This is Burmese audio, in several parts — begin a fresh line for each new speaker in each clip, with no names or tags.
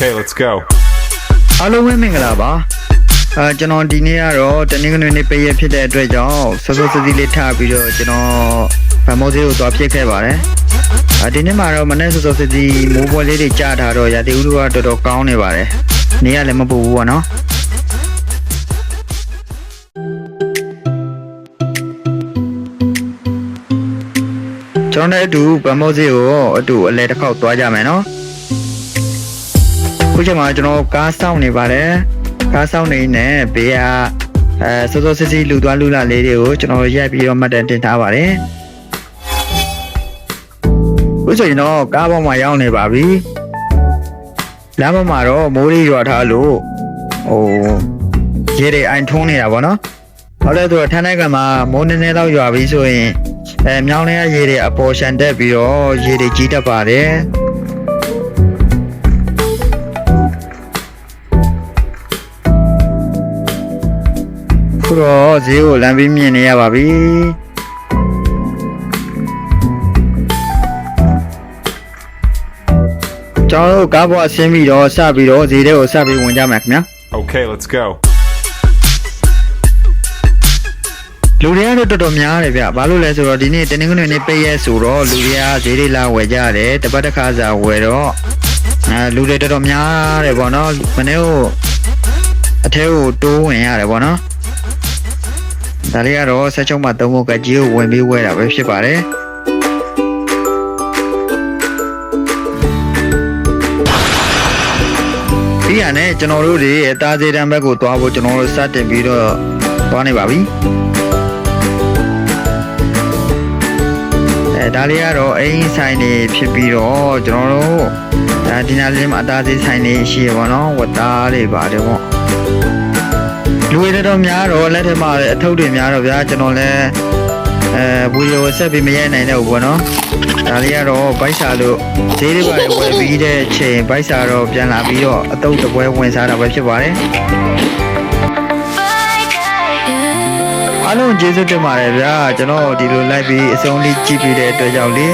Okay, let's go.
အားလုံးပဲမင်္ဂလာပါကျွန်တော်ဒီနေ့ကတော့တနင်္ဂနွေနေ့ပိတ်ရက်ဖြစ်တဲ့အတွက်ကြောင့်စောစောစီးစီးလေးထားပြီးတော့ကျွန်တော်ဗမောသေးကိုသွားဖြစ်ခဲ့ပါတယ်ဒီနေ့မှာတော့မနေ့စောစောစီးစီးမိုးပွဲလေးတွေကြားထားတော့ရာသီဥတုကတော်တော်ကောင်းနေပါတယ်နေရလည်းမပူဘူးပေါ့နော်ကျွန်တော်လည်းအတူဗမောသေးကိုအတူအလဲတစ်ခေါက်သွားကြမယ်နော်ခုချိန်မှာကျွန်တော်ကားစောင့်နေပါတယ်ကားစောင့်နေနေဘေးကစောစောစစ်စစ်လူသွားလူလာလေးတွေကိုကျွန်တော်ရိုက်ပြီးတော့မှတ်တမ်းတင်ထားပါတယ်ခုဆိုရင်တော့ကားပေါ်မှာရောက်နေပါပြီလမ်းပေါ်မှာတော့မိုးလေးရွာထားလို့ရေတွေအိုင်ထုံးနေတာပေါ့နော်ဟုတ်တယ်ဆိုတော့ထန်းတဲ့ကမှာမိုးနည်းနည်းတော့ရွာပြီဆိုရင်မြောင်းလေးရေတွေအပေါ်ရှန်တက်ပြီးတော့ရေတွေကြီးတတ်ပါတယ်ခုတော့ဈေးကိုလမ်းပြီးမြင်နေရပါပြီကျွန်တော်တို့ကားပေါ်ဆင်းပြီးတော့စပြီးတော့ဈေးတွေကိုစပြီးဝင်ကြမယ်ခင်ဗျာ
Okay, let's go.
လူတွေကတော့တော်တော်များတယ်ဗျဘာလို့လဲဆိုတော့ဒီနေ့တနင်္ဂနွေနေ့ပိတ်ရက်ဆိုတော့လူတွေကဈေးတွေလာဝယ်ကြတယ်တပတ်တစ်ခါစာဝယ်တော့လူတွေတော်တော်များတယ်ပေါ့နော်မနေ့ကအထဲကိုတိုးဝင်ရတယ်ပေါ့နော်ဒါလေးကတော့ဆက်ချုံမှာသုံးဖို့ကကြီးကိုဝင်ပြီးဝဲတာပဲဖြစ်ပါတယ်ဒီရနဲ့ကျွန်တော်တို့တွေအသားသေးတန်းဘက်ကိုသွားဖို့ကျွန်တော်တို့စတင်ပြီးတော့သွားနေပါပြီဒါလေးကတော့အိမ်ဆိုင်နေဖြစ်ပြီးတော့ကျွန်တော်တို့ဒီနာလေးမှာအသားသေးဆိုင်နေရှိရပါတော့ဝတ်သားတွေပါတယ်ပေါ့လူတွေတော့များတော့လက်ထက်မှာအထုပ်တွေများတော့ဗျာကျွန်တော်လည်းဝီဒီယိုဆက်ပြီးမရိုက်နိုင်တော့ဘူးပေါ့နော်ဒါလေးကတော့ဘိုက်စာလို့ဈေးတွေပါဝယ်ပြီးတဲ့ချိန်ဘိုက်စာတော့ပြန်လာပြီးတော့အတုပ်တပွဲဝင်စားတာပဲဖြစ်ပါတယ်အားလုံးကျေးဇူးတင်ပါတယ်ဗျာကျွန်တော်ဒီလိုလိုက်ပြီးအဆုံးလေးကြည့်ပြီးတဲ့အတွက်ကြောင့်လေ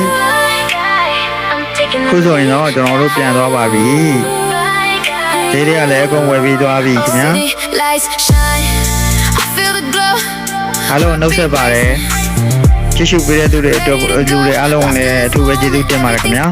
ခုဆိုရင်တော့ကျွန်တော်တို့ပြန်သွားပါပြီဈေးတွေကလည်းအကုန်ဝယ်ပြီးသွားပြီခင်ဗျာအားလုံးနှုတ်ဆက်ပါတယ်ကြည့်ရှုပေးတဲ့သူတွေအတွက်လူတွေအားလုံးလည်းအထူးပဲကျေးဇူးတင်ပါတယ်ခင်ဗျာ